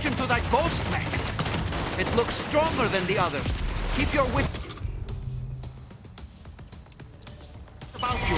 attention to that ghost mech. It looks stronger than the others. Keep your wit about you.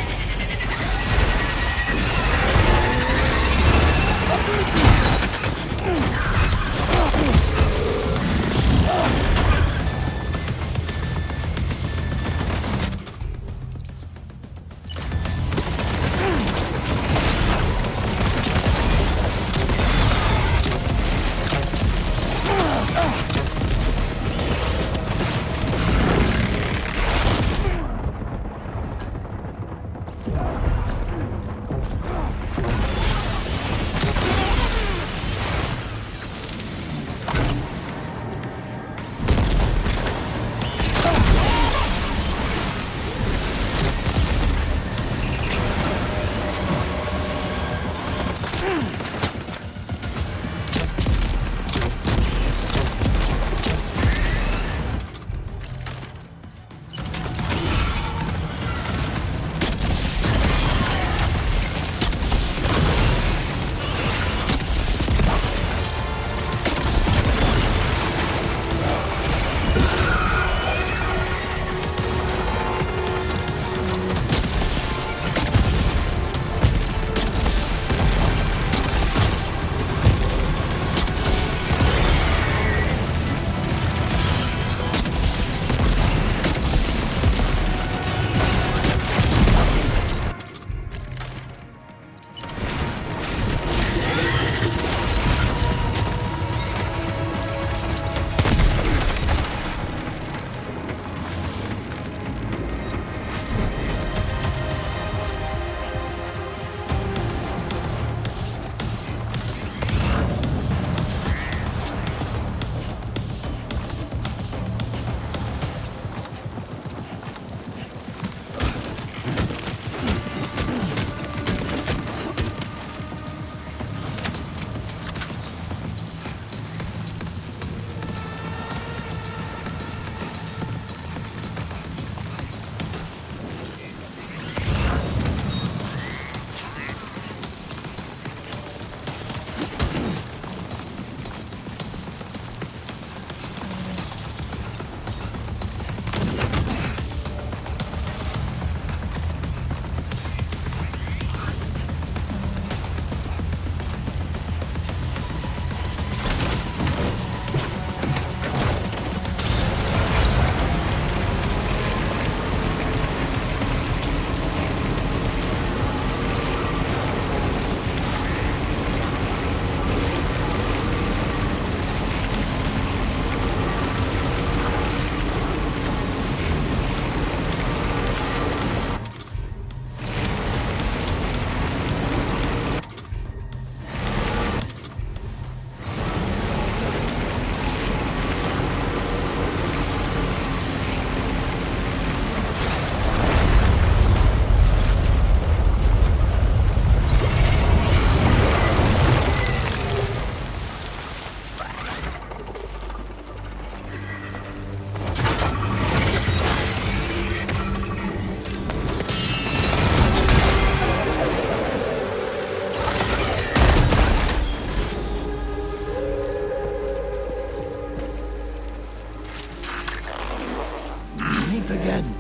Again.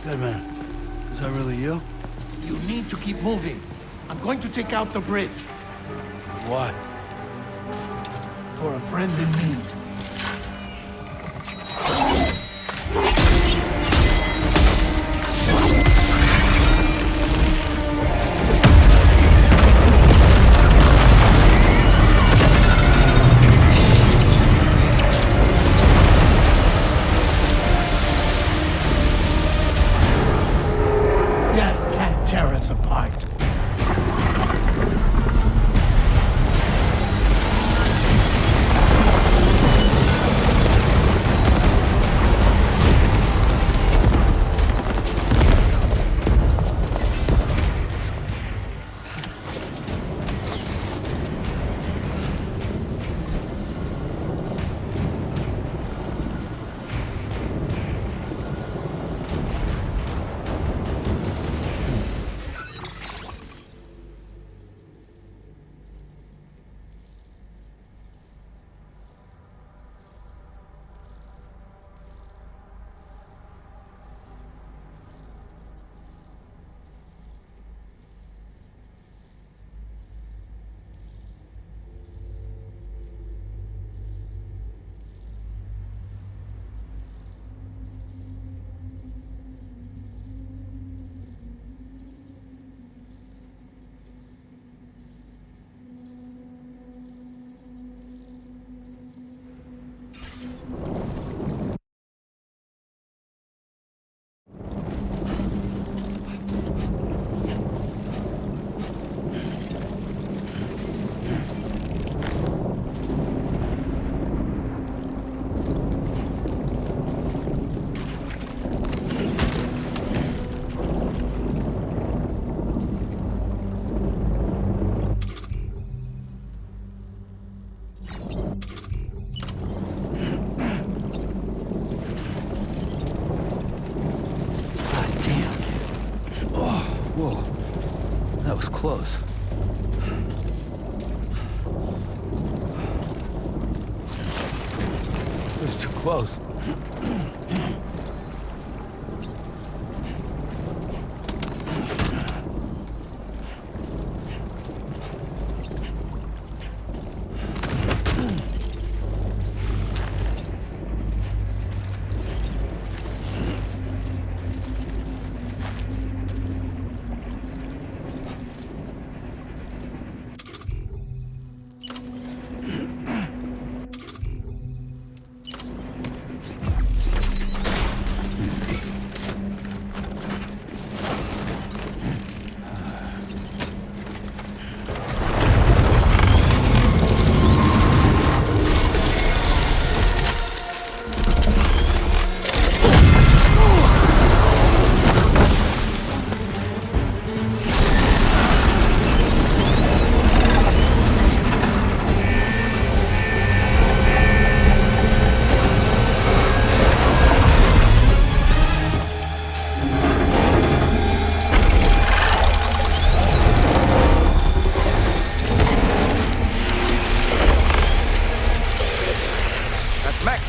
Dead man, is that really you? You need to keep moving. I'm going to take out the bridge. Why? For a friend in need. Tear us apart. Whoa. That was close. It was too close.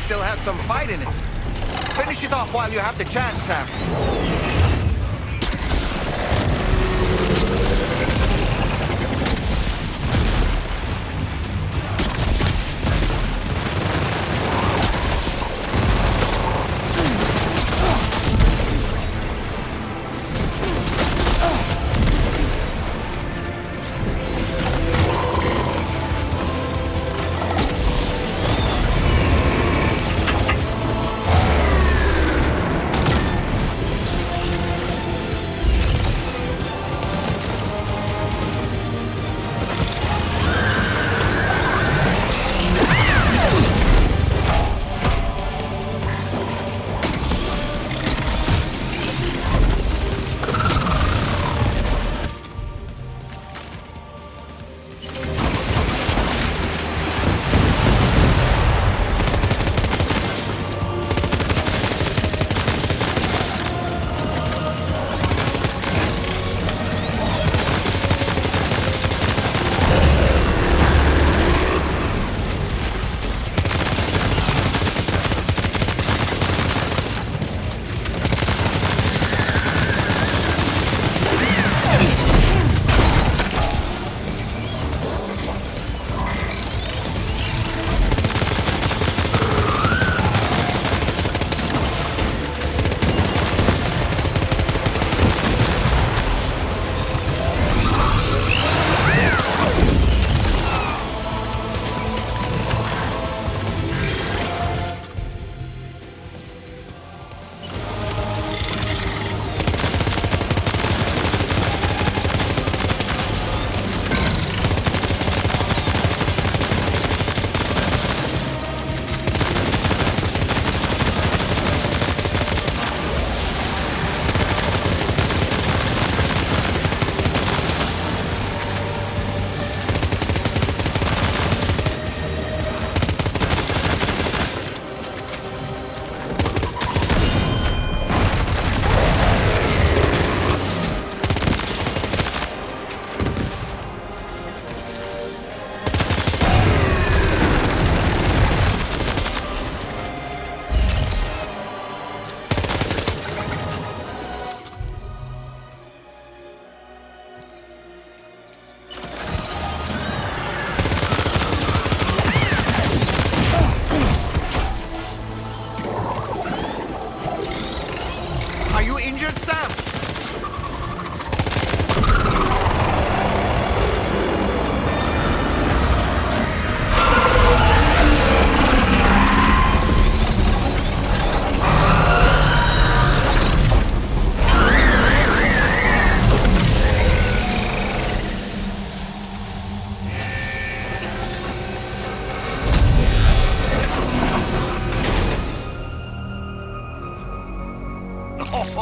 Still has some fight in it. Finish it off while you have the chance, Sam. Are you injured, Sam?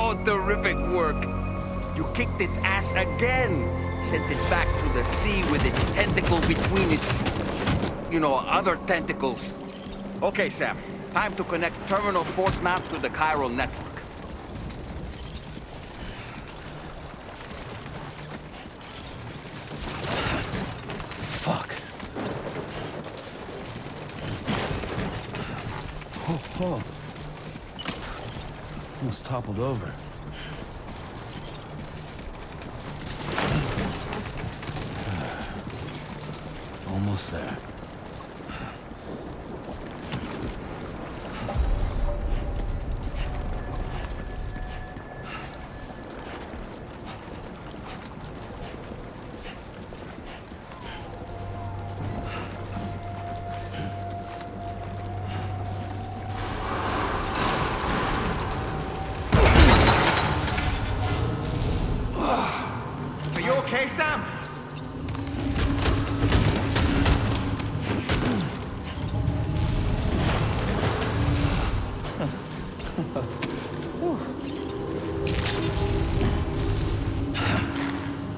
Oh, terrific work. You kicked its ass again. Sent it back to the sea with its tentacle between its, other tentacles. Okay, Sam. Time to connect Terminal Fort Map to the chiral network. Oh. Almost toppled over. Almost there. Are you okay, Sam?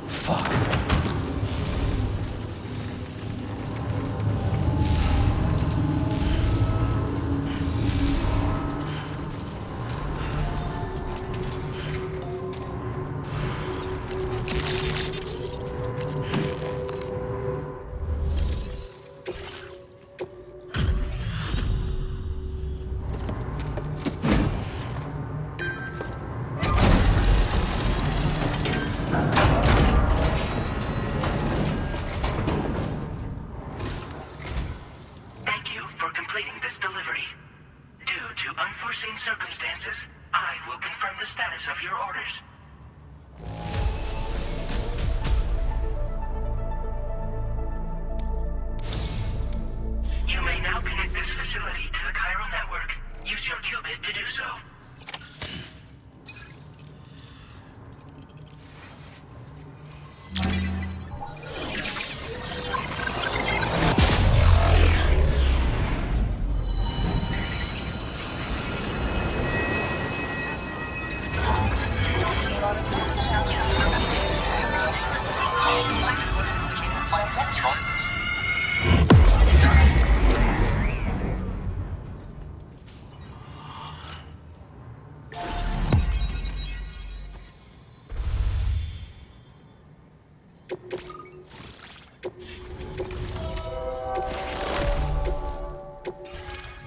Fuck. Thank you for completing this delivery. Due to unforeseen circumstances, I will confirm the status of your orders. You may now connect this facility to the Chiral network. Use your qubit to do so.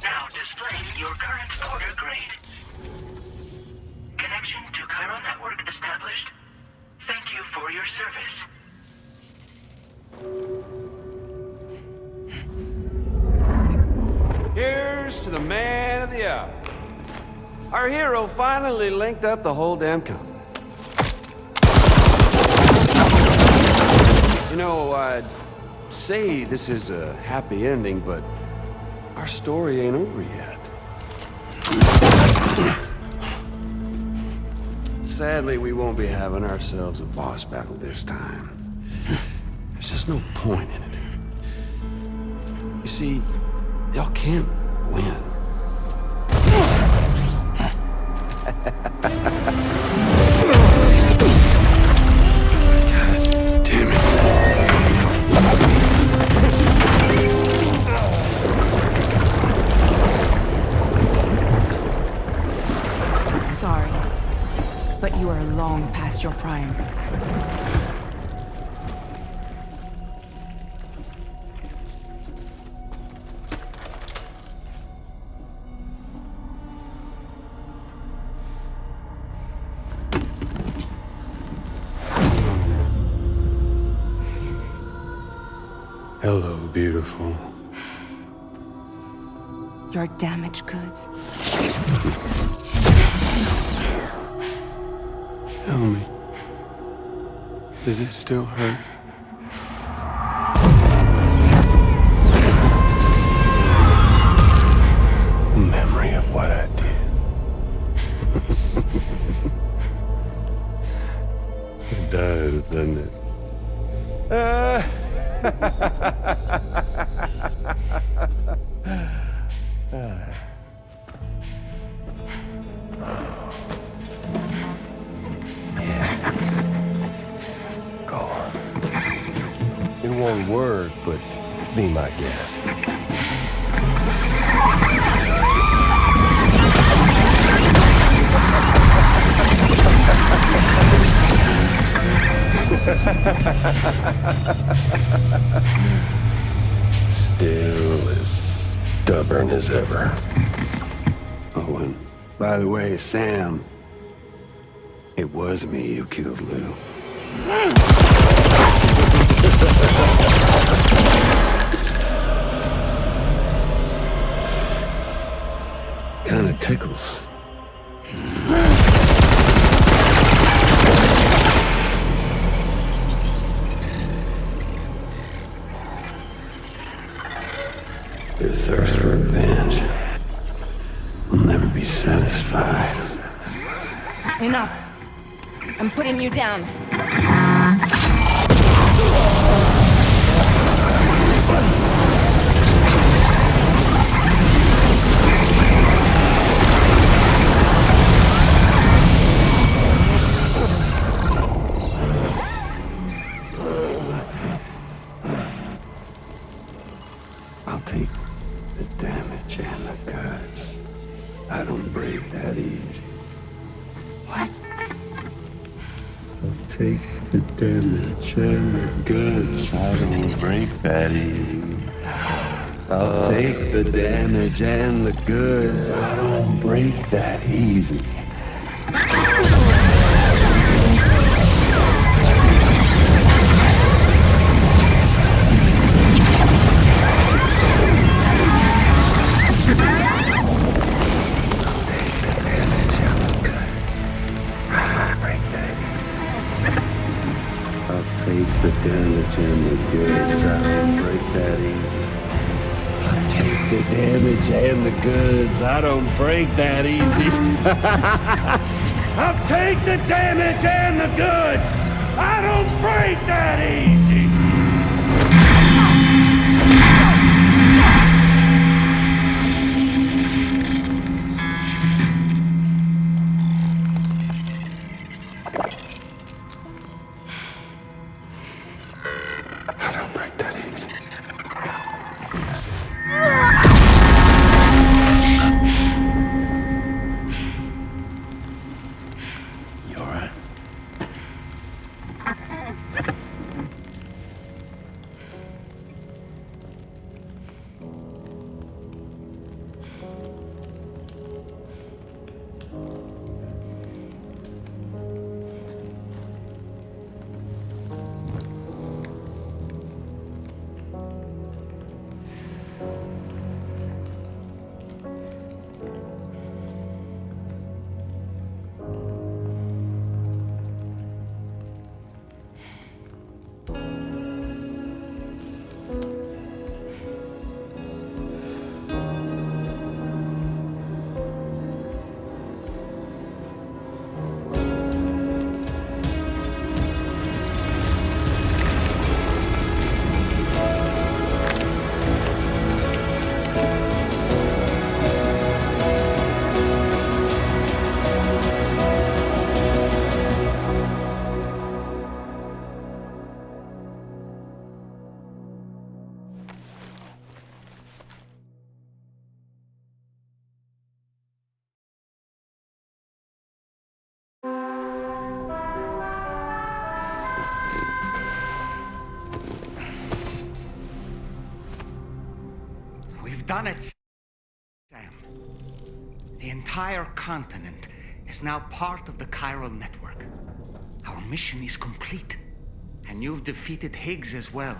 Now displaying your current order grade. Connection to Chiral network established. Thank you for your service. Here's to the man of the hour. Our hero finally linked up the whole damn company. You know, I'd say this is a happy ending, but our story ain't over yet. Sadly, we won't be having ourselves a boss battle this time. There's just no point in it. You see, y'all can't win. God damn it. Sorry, but you are long past your prime. Hello, beautiful. Your damaged goods. Tell me, does it still hurt? Memory of what I did. It does, doesn't it? Go on. In one word, but be my guest. Still as stubborn as ever. Oh, and by the way, Sam, it was me who killed Lou. Kinda tickles. Your thirst for revenge will never be satisfied. Enough. I'm putting you down. I'll take the damage and the cuts. I don't break that easy. What? I'll take the damage and the goods. I don't break that easy. I'll take the damage and the goods. I don't break that easy. Take the damage and the goods. I don't break that easy. I'll take the damage and the goods. I don't break that easy. I'll take the damage and the goods. I don't break that easy. We've done it, Sam. The entire continent is now part of the chiral network. Our mission is complete, and you've defeated Higgs as well.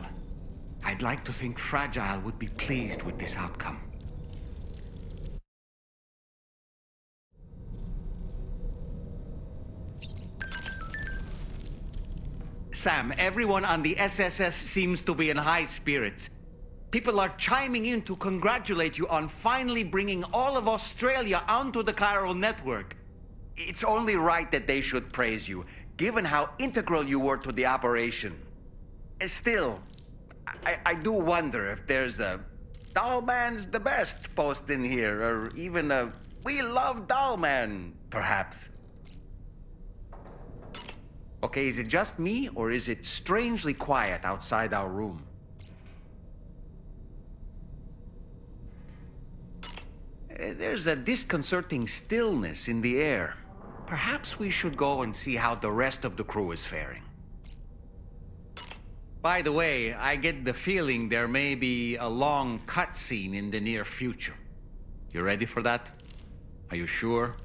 I'd like to think Fragile would be pleased with this outcome. Sam, everyone on the SSS seems to be in high spirits. People are chiming in to congratulate you on finally bringing all of Australia onto the chiral network. It's only right that they should praise you, given how integral you were to the operation. Still, I do wonder if there's a Dollman's the best post in here, or even a We Love Dollman, perhaps. Okay, is it just me, or is it strangely quiet outside our room? There's a disconcerting stillness in the air. Perhaps we should go and see how the rest of the crew is faring. By the way, I get the feeling there may be a long cutscene in the near future. You ready for that? Are you sure?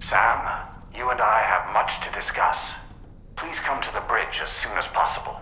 Sam, you and I have much to discuss. Please come to the bridge as soon as possible.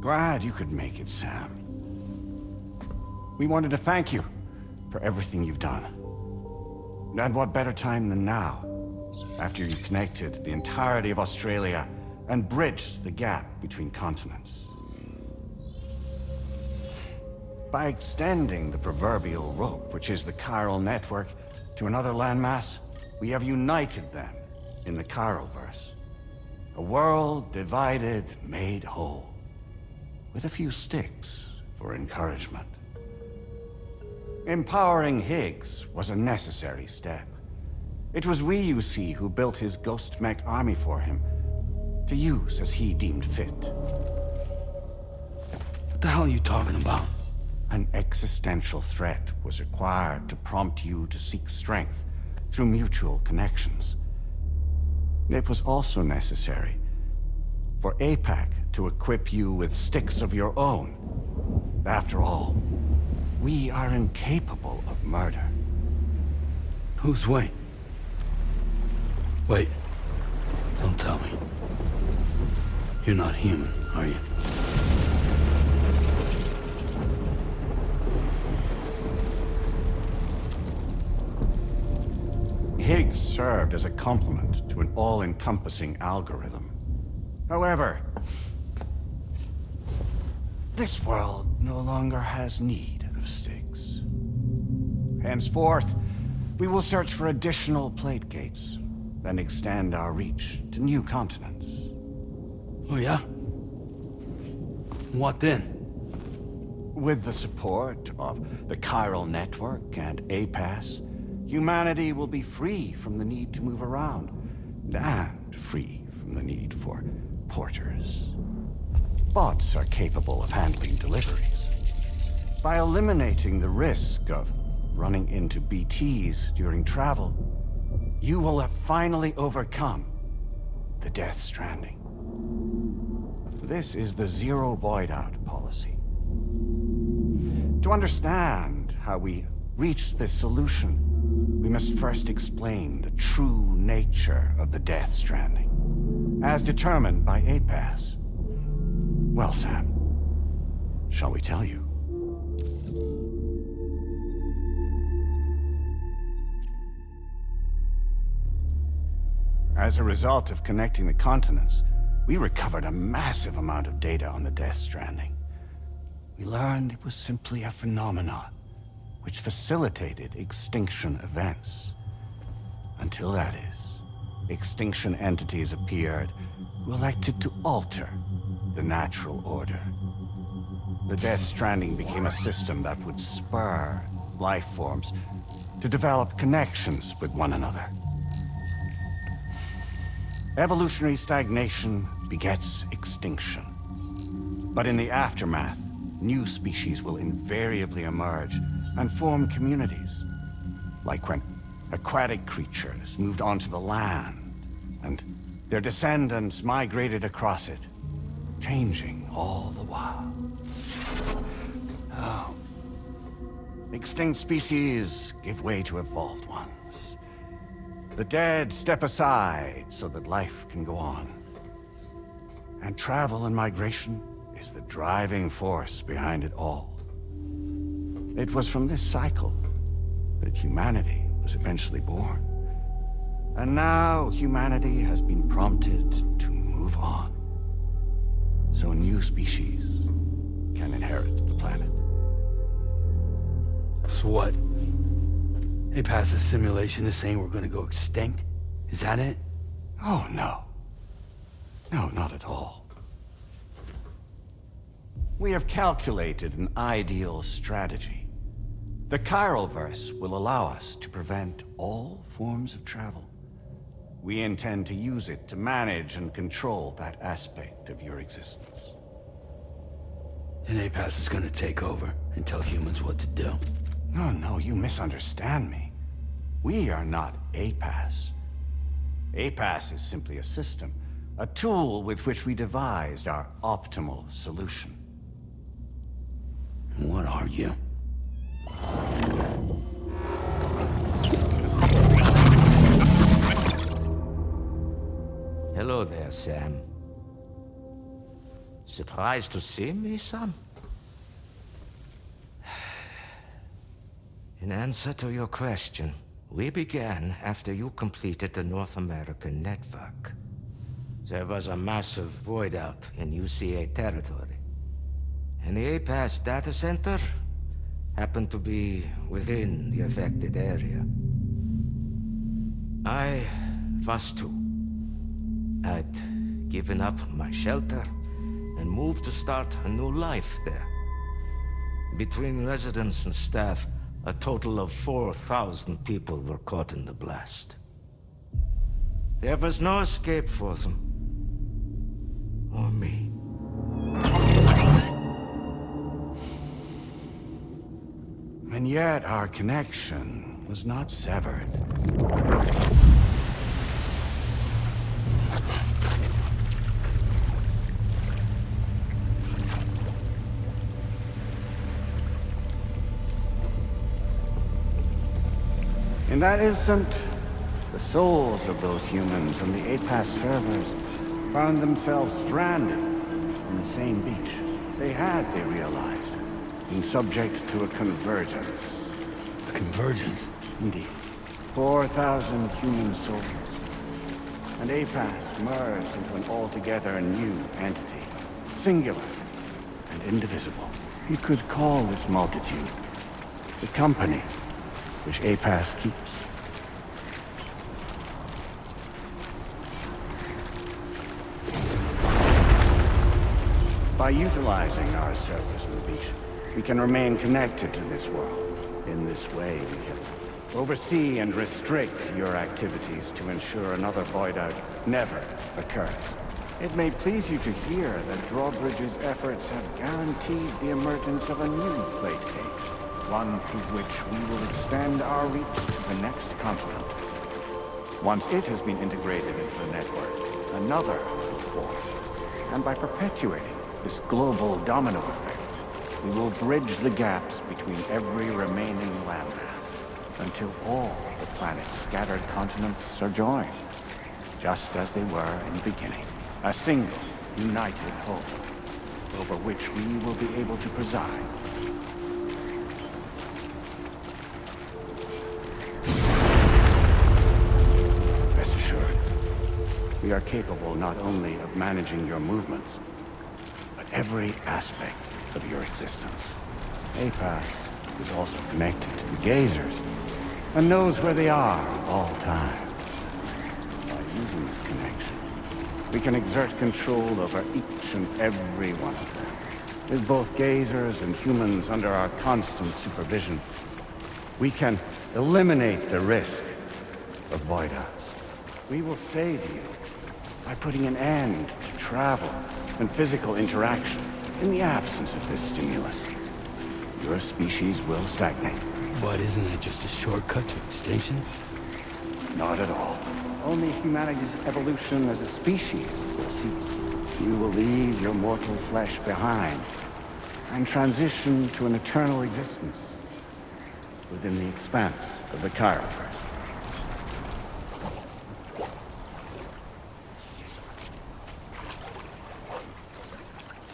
Glad you could make it, Sam. We wanted to thank you for everything you've done. And what better time than now, after you connected the entirety of Australia and bridged the gap between continents. By extending the proverbial rope, which is the chiral network, to another landmass, we have united them in the Chiralverse. A world divided, made whole. With a few sticks for encouragement. Empowering Higgs was a necessary step. It was we, you see, who built his ghost mech army for him, to use as he deemed fit. What the hell are you talking about? An existential threat was required to prompt you to seek strength through mutual connections. It was also necessary for APAC to equip you with sticks of your own. After all, we are incapable of murder. Who's Wayne? Wait. Don't tell me. You're not human, are you? Higgs served as a complement to an all-encompassing algorithm. However, this world no longer has need of sticks. Henceforth, we will search for additional plate gates, then extend our reach to new continents. Oh yeah? What then? With the support of the chiral network and APAS, humanity will be free from the need to move around, and free from the need for porters. Bots are capable of handling deliveries. By eliminating the risk of running into BTs during travel, you will have finally overcome the Death Stranding. This is the Zero Void Out policy. To understand how we reach this solution, we must first explain the true nature of the Death Stranding, as determined by APAS. Well, Sam, shall we tell you? As a result of connecting the continents, we recovered a massive amount of data on the Death Stranding. We learned it was simply a phenomenon which facilitated extinction events. Until that is, extinction entities appeared who elected to alter the natural order. The Death Stranding became a system that would spur life forms to develop connections with one another. Evolutionary stagnation begets extinction. But in the aftermath, new species will invariably emerge and form communities. Like when aquatic creatures moved onto the land, and their descendants migrated across it, changing all the while. Oh. Extinct species give way to evolved ones. The dead step aside so that life can go on. And travel and migration is the driving force behind it all. It was from this cycle that humanity was eventually born. And now humanity has been prompted to move on. So new species can inherit the planet. So what? They passed a simulation is saying we're gonna go extinct? Is that it? Oh, no. No, not at all. We have calculated an ideal strategy. The Chiralverse will allow us to prevent all forms of travel. We intend to use it to manage and control that aspect of your existence. And APAS is gonna take over and tell humans what to do. No, you misunderstand me. We are not APAS. APAS is simply a system, a tool with which we devised our optimal solution. What are you? Hello there, Sam. Surprised to see me, son? In answer to your question, we began after you completed the North American network. There was a massive void out in UCA territory. And the APAS data center happened to be within the affected area. I was too. I'd given up my shelter and moved to start a new life there. Between residents and staff, a total of 4,000 people were caught in the blast. There was no escape for them. Or me. And yet our connection was not severed. In that instant, the souls of those humans on the APAS servers found themselves stranded on the same beach. They realized, been subject to a convergence. A convergence? Indeed. 4,000 human souls. And APAS merged into an altogether new entity. Singular and indivisible. You could call this multitude the company which APAS keeps. By utilizing our servers on the beach, we can remain connected to this world. In this way, we can oversee and restrict your activities to ensure another void out never occurs. It may please you to hear that Drawbridge's efforts have guaranteed the emergence of a new plate cage, one through which we will extend our reach to the next continent. Once it has been integrated into the network, another will form. And by perpetuating this global domino effect, we will bridge the gaps between every remaining landmass until all the planet's scattered continents are joined, just as they were in the beginning. A single, united whole, over which we will be able to preside. Rest assured, we are capable not only of managing your movements, but every aspect of your existence. APAS is also connected to the Gazers, and knows where they are at all times. By using this connection, we can exert control over each and every one of them. With both Gazers and humans under our constant supervision, we can eliminate the risk of void outs. We will save you by putting an end to travel and physical interaction. In the absence of this stimulus, your species will stagnate. But isn't that just a shortcut to extinction? Not at all. Only humanity's evolution as a species will cease. You will leave your mortal flesh behind and transition to an eternal existence within the expanse of the Chiralverse.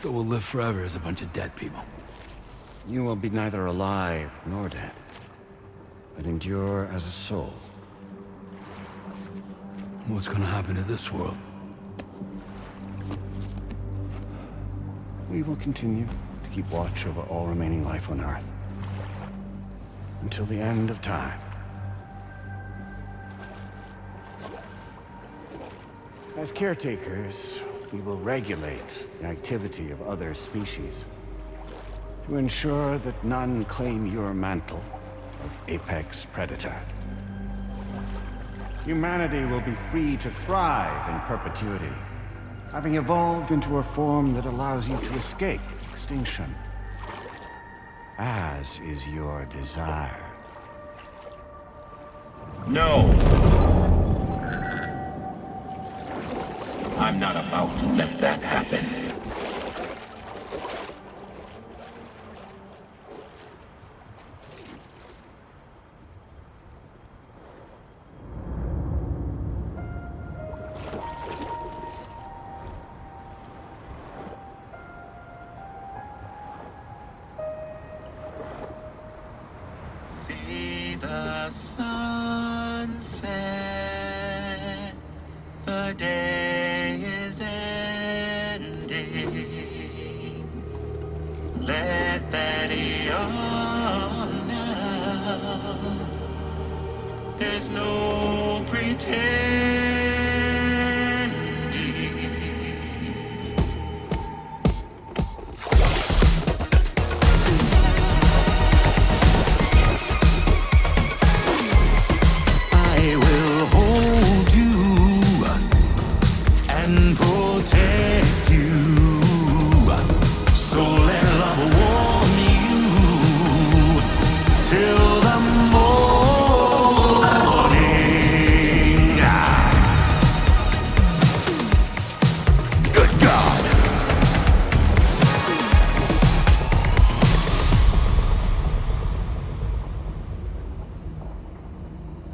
So we'll live forever as a bunch of dead people. You will be neither alive nor dead, but endure as a soul. What's gonna happen to this world? We will continue to keep watch over all remaining life on Earth. Until the end of time. As caretakers, we will regulate the activity of other species to ensure that none claim your mantle of apex predator. Humanity will be free to thrive in perpetuity, having evolved into a form that allows you to escape extinction, as is your desire. No! I'm not about to let that happen. See the sunset, the day is ending. Let that yawn now. There's no pretending.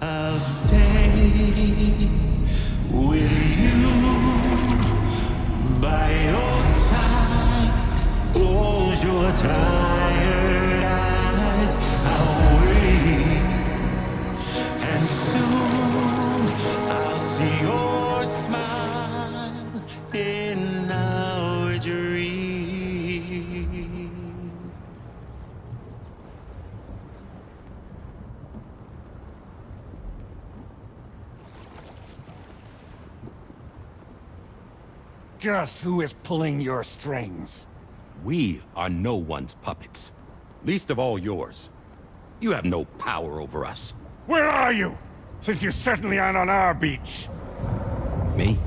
I'll stay with you by your side. Close your tired eyes. I'll wait, and soon I'll see your smile in our dream. Just who is pulling your strings? We are no one's puppets. Least of all yours. You have no power over us. Where are you? Since you certainly aren't on our beach. Me?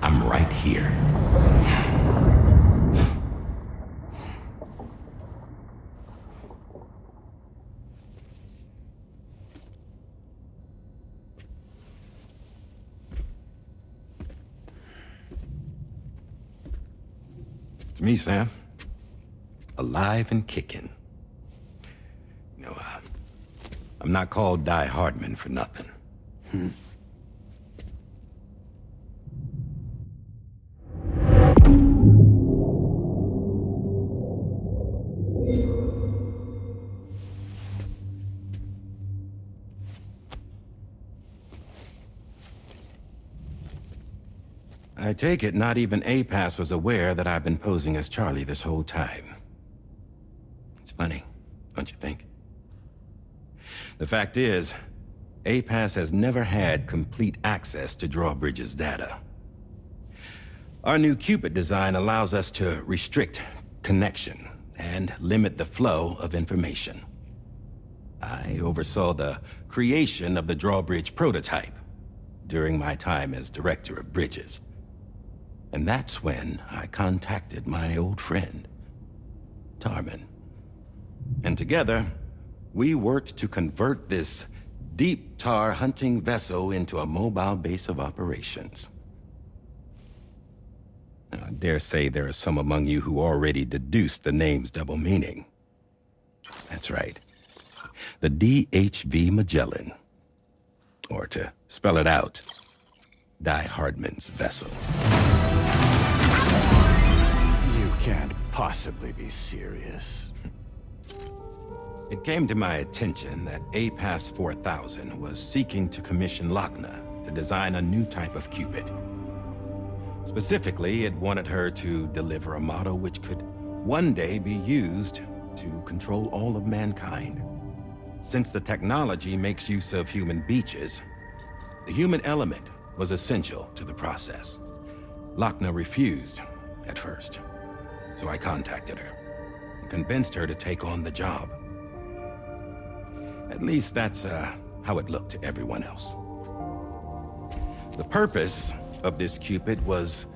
I'm right here. It's me, Sam. Alive and kicking. No, I'm not called Die Hardman for nothing. I take it not even APAS was aware that I've been posing as Charlie this whole time. It's funny, don't you think? The fact is, APAS has never had complete access to Drawbridge's data. Our new Cupid design allows us to restrict connection and limit the flow of information. I oversaw the creation of the Drawbridge prototype during my time as Director of Bridges. And that's when I contacted my old friend, Tarman. And together, we worked to convert this deep tar hunting vessel into a mobile base of operations. Now, I dare say there are some among you who already deduced the name's double meaning. That's right. The DHV Magellan. Or to spell it out, Die Hardman's vessel. can't possibly be serious. It came to my attention that APAS 4000 was seeking to commission Lochna to design a new type of Cupid. Specifically, it wanted her to deliver a model which could one day be used to control all of mankind. Since the technology makes use of human beaches, the human element was essential to the process. Lochna refused at first, so I contacted her and convinced her to take on the job. At least that's how it looked to everyone else. The purpose of this Cupid was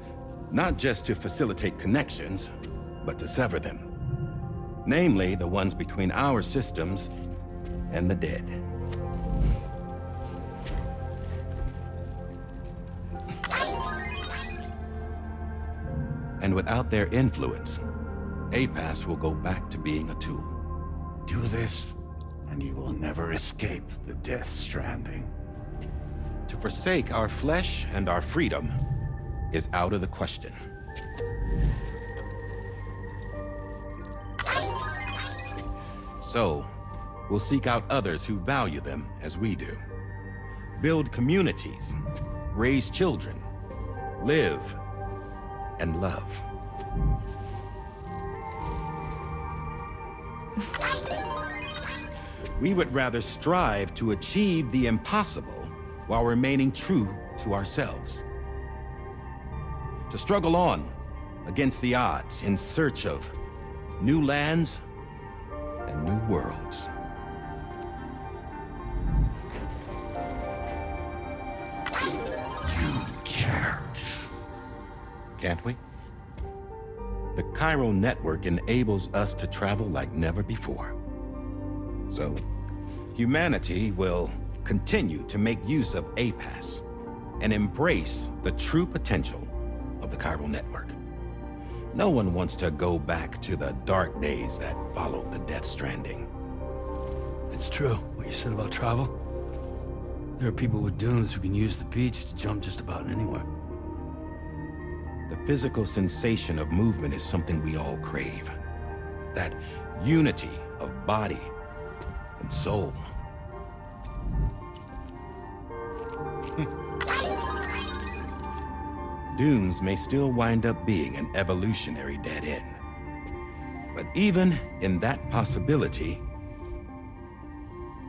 not just to facilitate connections, but to sever them. Namely, the ones between our systems and the dead. And without their influence, APAS will go back to being a tool. Do this, and you will never escape the Death Stranding. To forsake our flesh and our freedom is out of the question. So, we'll seek out others who value them as we do. Build communities, raise children, live, and love. We would rather strive to achieve the impossible while remaining true to ourselves. To struggle on against the odds in search of new lands and new worlds. You can't. Can't we? The chiral network enables us to travel like never before. So, humanity will continue to make use of APAS and embrace the true potential of the chiral network. No one wants to go back to the dark days that followed the Death Stranding. It's true, what you said about travel. There are people with dunes who can use the beach to jump just about anywhere. The physical sensation of movement is something we all crave. That unity of body and soul. Dunes may still wind up being an evolutionary dead end. But even in that possibility,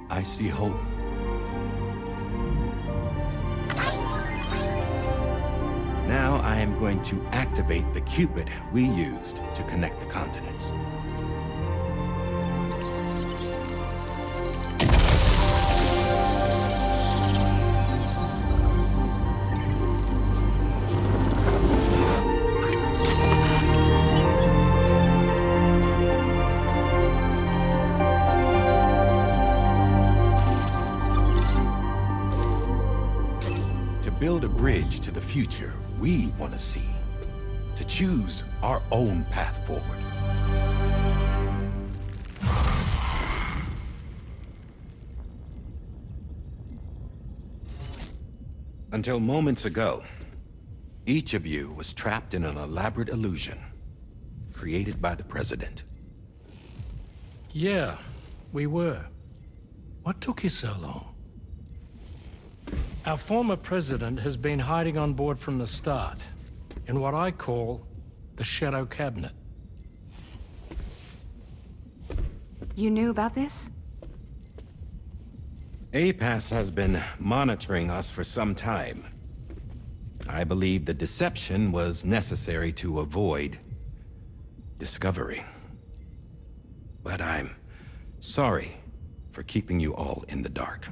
I see hope. Now I am going to activate the Cupid we used to connect the continents. Build a bridge to the future we want to see, to choose our own path forward. Until moments ago, each of you was trapped in an elaborate illusion created by the President. Yeah, we were. What took you so long? Our former president has been hiding on board from the start, in what I call the Shadow Cabinet. You knew about this? APAS has been monitoring us for some time. I believe the deception was necessary to avoid discovery. But I'm sorry for keeping you all in the dark.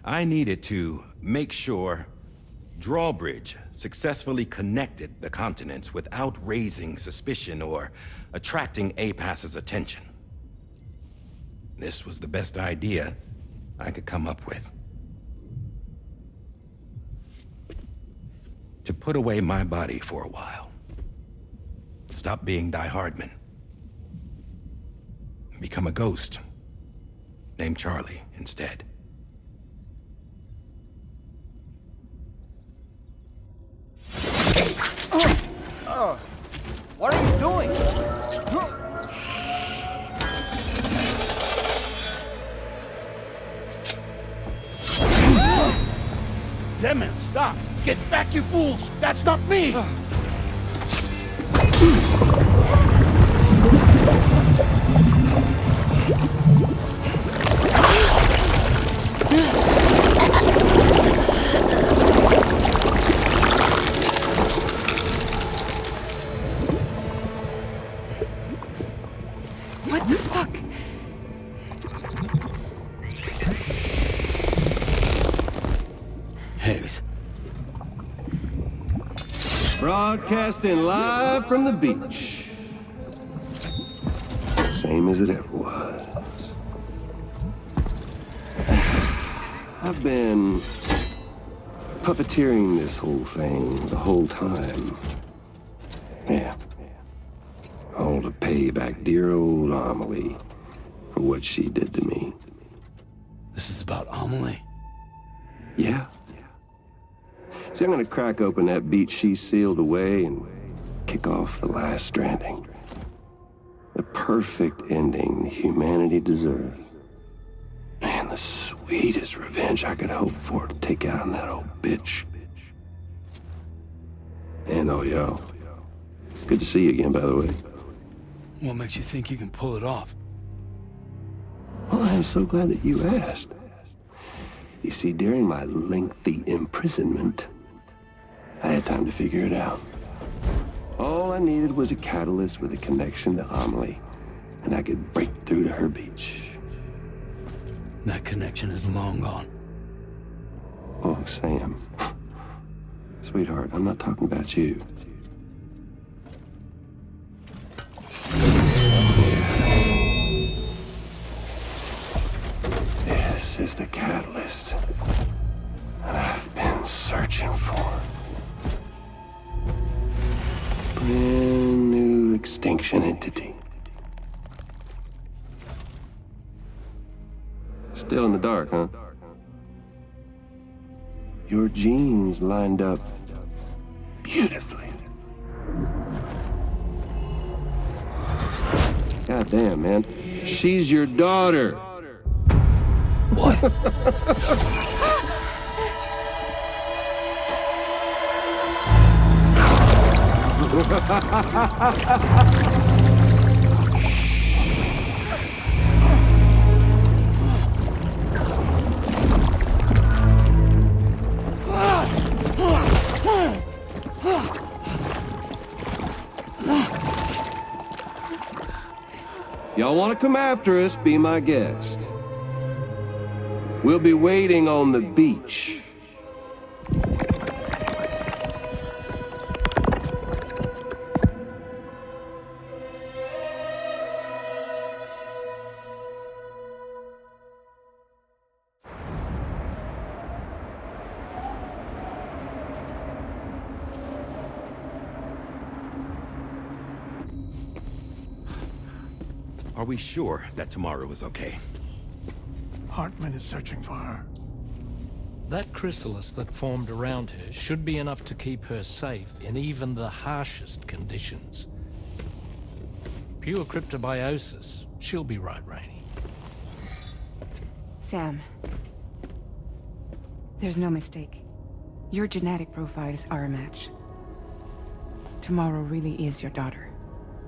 I needed to make sure Drawbridge successfully connected the continents without raising suspicion or attracting APAS's attention. This was the best idea I could come up with. To put away my body for a while. Stop being Die Hardman. Become a ghost. Named Charlie instead. What are you doing? Damn man, stop! Get back, you fools! That's not me! What the fuck? Higgs. Broadcasting live from the beach. Same as it ever was. I've been puppeteering this whole thing the whole time. Yeah. All to pay back dear old Amelie for what she did to me. This is about Amelie? Yeah. See, I'm gonna crack open that beach she sealed away and kick off the last stranding. The perfect ending humanity deserves. Man, the sweetest revenge I could hope for to take out on that old bitch. And oh, yo. Good to see you again, by the way. What makes you think you can pull it off? Well, I'm so glad that you asked. You see, during my lengthy imprisonment, I had time to figure it out. All I needed was a catalyst with a connection to Amelie, and I could break through to her beach. That connection is long gone. Oh, Sam. Sweetheart, I'm not talking about you. This is the catalyst that I've been searching for. Brand new extinction entity. Still in the dark, huh? Your genes lined up beautifully. God damn, man. She's your daughter. What? Y'all want to come after us, be my guest. We'll be waiting on the beach. Are we sure that tomorrow is okay? Hartman is searching for her. That chrysalis that formed around her should be enough to keep her safe in even the harshest conditions. Pure cryptobiosis. She'll be right, Rainey. Sam. There's no mistake. Your genetic profiles are a match. Tomorrow really is your daughter.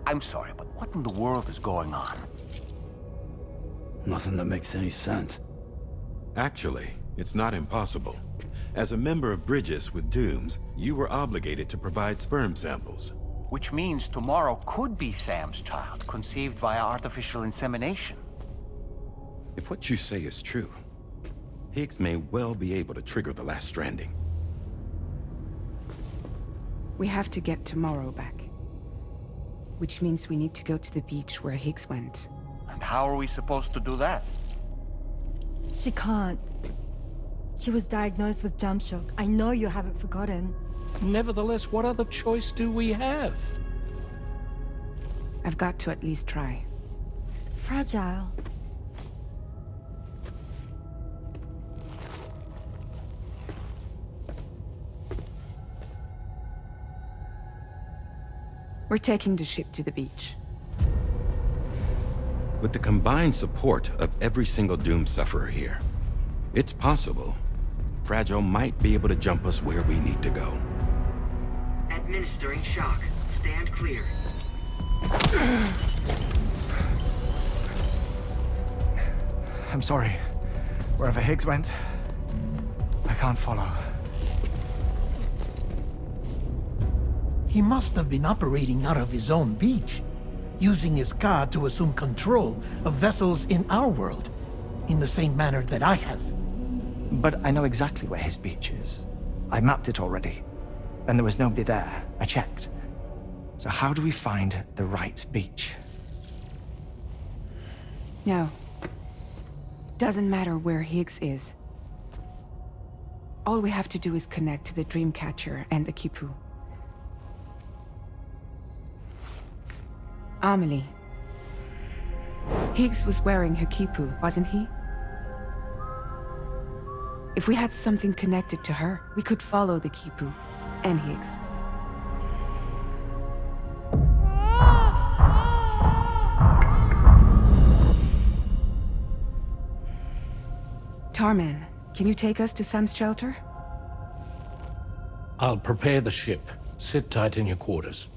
I'm sorry, but what in the world is going on? Nothing that makes any sense. Actually, it's not impossible. As a member of Bridges with Dooms, you were obligated to provide sperm samples. Which means tomorrow could be Sam's child, conceived via artificial insemination. If what you say is true, Higgs may well be able to trigger the last stranding. We have to get Tomorrow back. Which means we need to go to the beach where Higgs went. And how are we supposed to do that? She can't. She was diagnosed with jump shock. I know you haven't forgotten. Nevertheless, what other choice do we have? I've got to at least try. Fragile. We're taking the ship to the beach. With the combined support of every single Doom sufferer here, it's possible Fragile might be able to jump us where we need to go. Administering shock. Stand clear. I'm sorry. Wherever Higgs went, I can't follow. He must have been operating out of his own beach, using his car to assume control of vessels in our world, in the same manner that I have. But I know exactly where his beach is. I mapped it already, and there was nobody there. I checked. So how do we find the right beach? No. Doesn't matter where Higgs is. All we have to do is connect to the Dreamcatcher and the Kipu. Amelie. Higgs was wearing her Kipu, wasn't he? If we had something connected to her, we could follow the Kipu and Higgs. Tarman, can you take us to Sam's shelter? I'll prepare the ship. Sit tight in your quarters.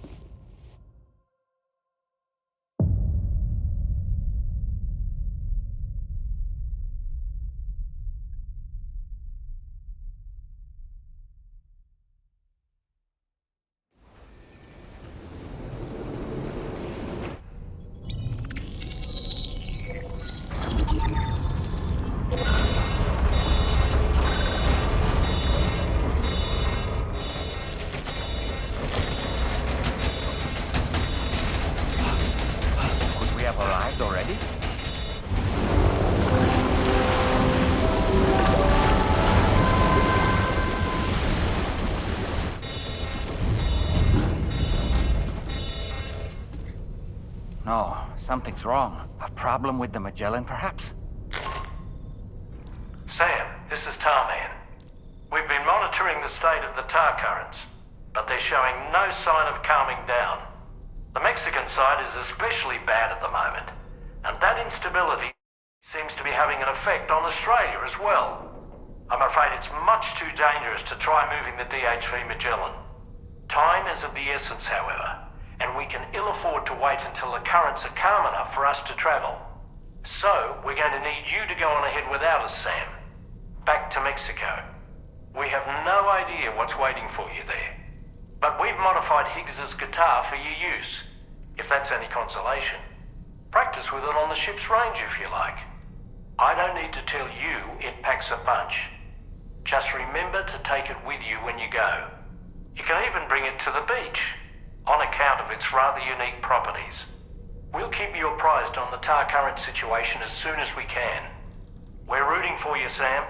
Arrived already? No, something's wrong. A problem with the Magellan, perhaps? Sam, this is Tarman. We've been monitoring the state of the tar currents, but they're showing no sign of calming down. The Mexican side is especially bad at the moment, and that instability seems to be having an effect on Australia as well. I'm afraid it's much too dangerous to try moving the DH3 Magellan. Time is of the essence, however, and we can ill afford to wait until the currents are calm enough for us to travel. So, we're going to need you to go on ahead without us, Sam. Back to Mexico. We have no idea what's waiting for you there. But we've modified Higgs's guitar for your use, if that's any consolation. Practice with it on the ship's range if you like. I don't need to tell you it packs a punch. Just remember to take it with you when you go. You can even bring it to the beach, on account of its rather unique properties. We'll keep you apprised on the tar current situation as soon as we can. We're rooting for you, Sam.